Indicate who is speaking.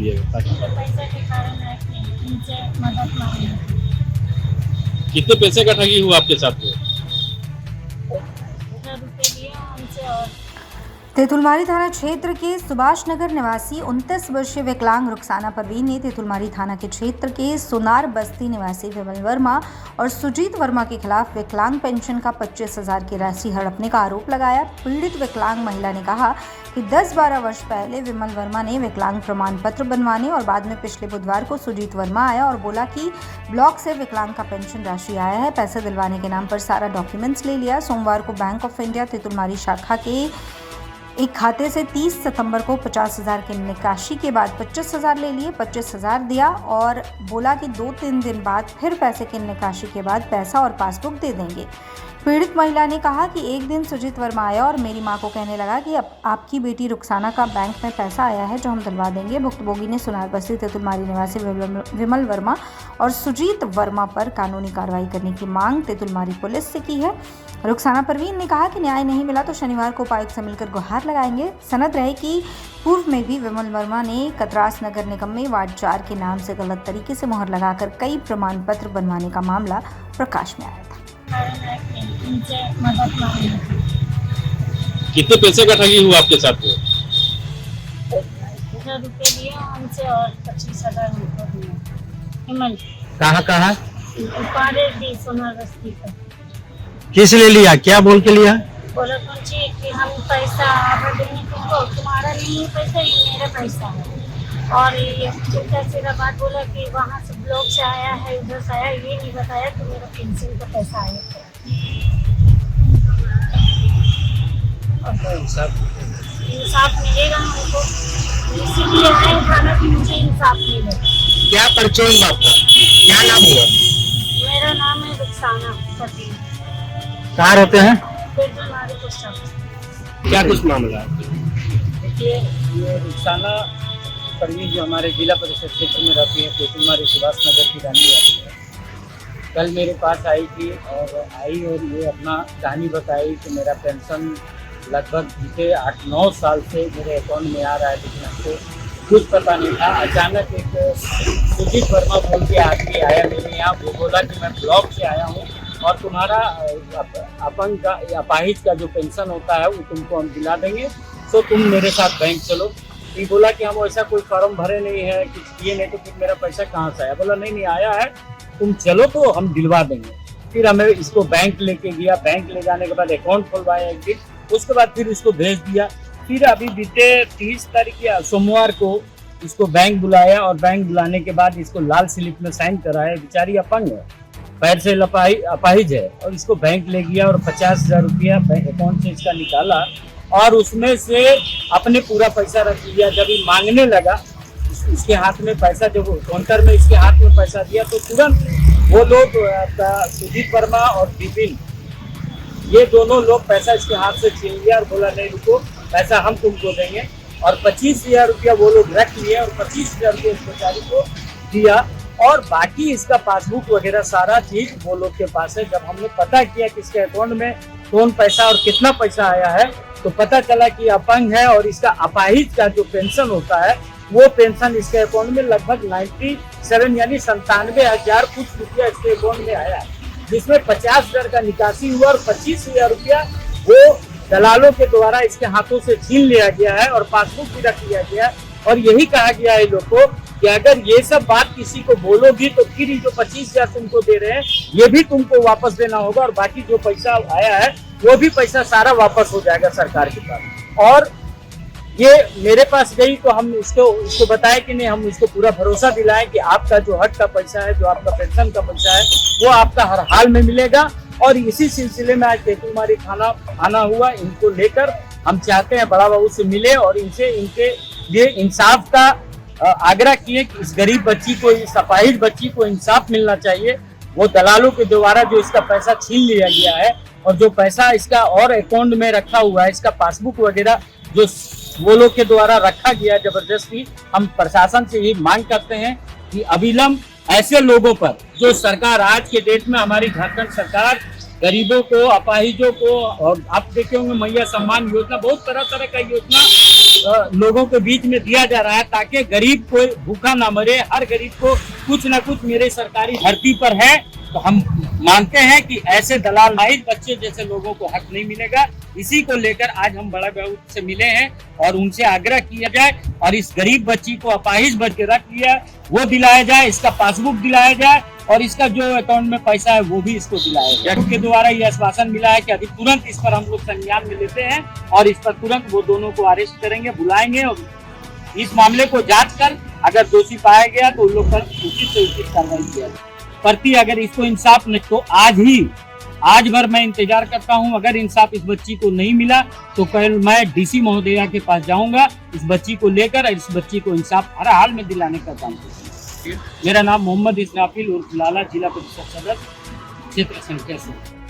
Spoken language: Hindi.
Speaker 1: बोलिएगा ताकि
Speaker 2: पैसे के कारण है कि उनसे मदद मांगी।
Speaker 1: कितने पैसे का ठगी हुआ आपके साथ में?
Speaker 2: 1000 रुपये लिए उनसे और
Speaker 3: तेतुलमारी थाना क्षेत्र के सुभाष नगर निवासी 29 वर्षीय विकलांग रुखसाना परवीन ने तेतुलमारी थाना के क्षेत्र के सोनार बस्ती निवासी विमल वर्मा और सुजीत वर्मा के खिलाफ विकलांग पेंशन का 25,000 की राशि हड़पने का आरोप लगाया। पीड़ित विकलांग महिला ने कहा कि 10-12 वर्ष पहले विमल वर्मा ने विकलांग प्रमाण पत्र बनवाने और बाद में पिछले बुधवार को सुजीत वर्मा आया और बोला कि ब्लॉक से विकलांग का पेंशन राशि आया है, पैसे दिलवाने के नाम पर सारा डॉक्यूमेंट्स ले लिया। सोमवार को बैंक ऑफ इंडिया तेतुलमारी शाखा के एक खाते से 30 सितंबर को 50,000 की निकासी के बाद 25,000 ले लिए। 25,000 दिया और बोला कि 2-3 दिन बाद फिर पैसे की निकासी के बाद पैसा और पासबुक दे देंगे। पीड़ित महिला ने कहा कि एक दिन सुजीत वर्मा आया और मेरी मां को कहने लगा कि अब आपकी बेटी रुखसाना का बैंक में पैसा आया है जो हम दिलवा देंगे। भुक्तभोगी ने सोनार बस्ती तेतुलमारी निवासी विमल वर्मा और सुजीत वर्मा पर कानूनी कार्रवाई करने की मांग तेतुलमारी पुलिस से की है। रुखसाना परवीन ने कहा कि न्याय नहीं मिला तो शनिवार को उपायुक्त से मिलकर गुहार लगाएंगे। सनद रहे कि पूर्व में भी विमल वर्मा ने कतरास नगर निगम में वार्ड 4 के नाम से गलत तरीके से मोहर लगाकर कई प्रमाण पत्र बनवाने का मामला प्रकाश में आया था।
Speaker 2: कारण है कि उनसे मदद मांगी।
Speaker 1: कितने पैसे का ठगी हुआ आपके साथ में?
Speaker 2: 1000 रुपये लिए उनसे और 25,000 उनको दिए। हिमल
Speaker 4: कहाँ
Speaker 2: पारे दी सोनार बस्ती का
Speaker 4: किस ले लिया, क्या बोल के लिया?
Speaker 2: बोला तुझे कि हम पैसा आप देंगे तुमको, तुम्हारा नहीं है पैसा, ये मेरा पैसा है। और ये उल्टा सीधा बात बोला कि वहाँ से ब्लॉक से आया है, उधर से आया, ये नहीं बताया कि मेरा पेंशन का पैसा आया था। इंसाफ मिलेगा हमको, इसीलिए आए थाना कि मुझे इंसाफ मिले।
Speaker 4: क्या परिचय हुआ आपका, क्या नाम हुआ?
Speaker 2: मेरा नाम है रुखसाना परवीन।
Speaker 4: कहाँ रहते हैं?
Speaker 2: Tetulmari post office.
Speaker 4: क्या कुछ मामला है?
Speaker 5: देखिए, ये रुखसाना परवीन जो हमारे जिला परिषद क्षेत्र में रहती है, तेतुलमारी सुभाष नगर की रहने वाली है, कल मेरे पास आई थी और ये अपना कहानी बताई कि मेरा पेंशन लगभग बीते 8-9 साल से मेरे अकाउंट में आ रहा है, लेकिन हमको कुछ पता नहीं था। अचानक एक सुजीत वर्मा बोल के आदमी आया मेरे यहाँ, वो बोला कि मैं ब्लॉक से आया हूँ और तुम्हारा अपंग का अपाहिज का जो पेंशन होता है वो तुमको हम दिला देंगे, तो तुम मेरे साथ बैंक चलो। ये बोला कि हम ऐसा कोई फॉर्म भरे नहीं है, कुछ किए नहीं, तो फिर मेरा पैसा कहाँ से आया? बोला नहीं आया है, तुम चलो तो हम दिलवा देंगे। फिर हमें इसको बैंक लेके गया, बैंक ले जाने के बाद अकाउंट खुलवाया एक दिन, उसके बाद फिर इसको भेज दिया। फिर अभी बीते 30 तारीख या सोमवार को इसको बैंक बुलाया और बैंक बुलाने के बाद इसको लाल स्लिप में साइन कराया। बेचारी अपंग है, पैर से अपाहिज है, और इसको बैंक ले गया और 50,000 रुपया बैंक अकाउंट से इसका निकाला और उसमें से अपने पूरा पैसा रख लिया। जब ये मांगने लगा, इसके हाथ में पैसा, जब काउंटर में इसके हाथ में पैसा दिया तो तुरंत वो लोग सुजीत वर्मा और विपिन, ये दोनों लोग पैसा इसके हाथ से छीन लिया और बोला नहीं रुको, पैसा हम तुमको देंगे। और 25,000 रुपया वो लोग रख लिए और 25,000 रुपया इस बेचारी को दिया और बाकी इसका पासबुक वगैरह सारा चीज वो लोग के पास है। जब हमने पता किया कि इसके अकाउंट में कौन पैसा और कितना पैसा आया है, तो पता चला कि अपंग है और इसका अपाहिज का जो पेंशन होता है वो पेंशन इसके अकाउंट में लगभग 97 यानी 97,000 कुछ रुपया इसके अकाउंट में आया है, जिसमें 50,000 का निकासी हुआ और 25,000 रुपया वो दलालों के द्वारा इसके हाथों से छीन लिया गया है और पासबुक भी रख लिया गया है। और यही कहा गया है लोग को कि अगर ये सब बात किसी को बोलोगी तो फिर ये जो 25,000 तुमको दे रहे हैं ये भी तुमको वापस देना होगा और बाकी जो पैसा आया है वो भी पैसा सारा वापस हो जाएगा सरकार के पास। और ये मेरे पास गई तो हम इसको बताया कि नहीं, हम इसको पूरा भरोसा दिलाएं कि आपका जो हक का पैसा है, जो आपका पेंशन का पैसा है, वो आपका हर हाल में मिलेगा। और इसी सिलसिले में आज तेतुलमारी थाना आना हुआ। इनको लेकर हम चाहते हैं बड़ा बाबू से मिले और इनसे इनके लिए इंसाफ का आग्रह किए कि इस गरीब बच्ची को, इस अपाहिज बच्ची को इंसाफ मिलना चाहिए। वो दलालों के द्वारा जो इसका पैसा छीन लिया गया है और जो पैसा इसका और अकाउंट में रखा हुआ है, इसका पासबुक वगैरह जो वो लोग के द्वारा रखा गया जबरदस्ती, हम प्रशासन से ये मांग करते हैं कि अविलंब ऐसे लोगों पर जो सरकार आज के डेट में हमारी झारखंड सरकार गरीबों को, अपाहिजों को, और आप देखे होंगे मैया सम्मान योजना, बहुत तरह तरह का योजना लोगों के बीच में दिया जा रहा है ताकि गरीब कोई भूखा ना मरे। हर गरीब को कुछ ना कुछ मेरे सरकारी धरती पर है। तो हम मानते हैं कि ऐसे दलाल नाहिद बच्चे जैसे लोगों को हक नहीं मिलेगा। इसी को लेकर आज हम बड़ा बहुत से मिले हैं और उनसे आग्रह किया जाए और इस गरीब बच्ची को अपाहिज बच के रख लिया वो दिलाया जाए, इसका पासबुक दिलाया जाए और इसका जो अकाउंट में पैसा है वो भी इसको दिलाया जाए। उनके द्वारा ये आश्वासन मिला है कि अभी तुरंत इस पर हम लोग संज्ञान में लेते हैं और इस पर तुरंत वो दोनों को अरेस्ट करेंगे, बुलाएंगे और इस मामले को जांच कर अगर दोषी पाया गया तो उन लोग पर उचित से उचित कार्रवाई किया जाए। प्रति अगर इसको इंसाफ नहीं तो आज भर मैं इंतजार करता हूं। अगर इंसाफ इस बच्ची को नहीं मिला तो कल मैं डीसी महोदया के पास जाऊंगा इस बच्ची को लेकर और इस बच्ची को इंसाफ हर हाल में दिलाने का काम करूंगा। मेरा नाम मोहम्मद इसराफिल उर्फ लाला, जिला परिषद सदस्य, क्षेत्र संख्या से।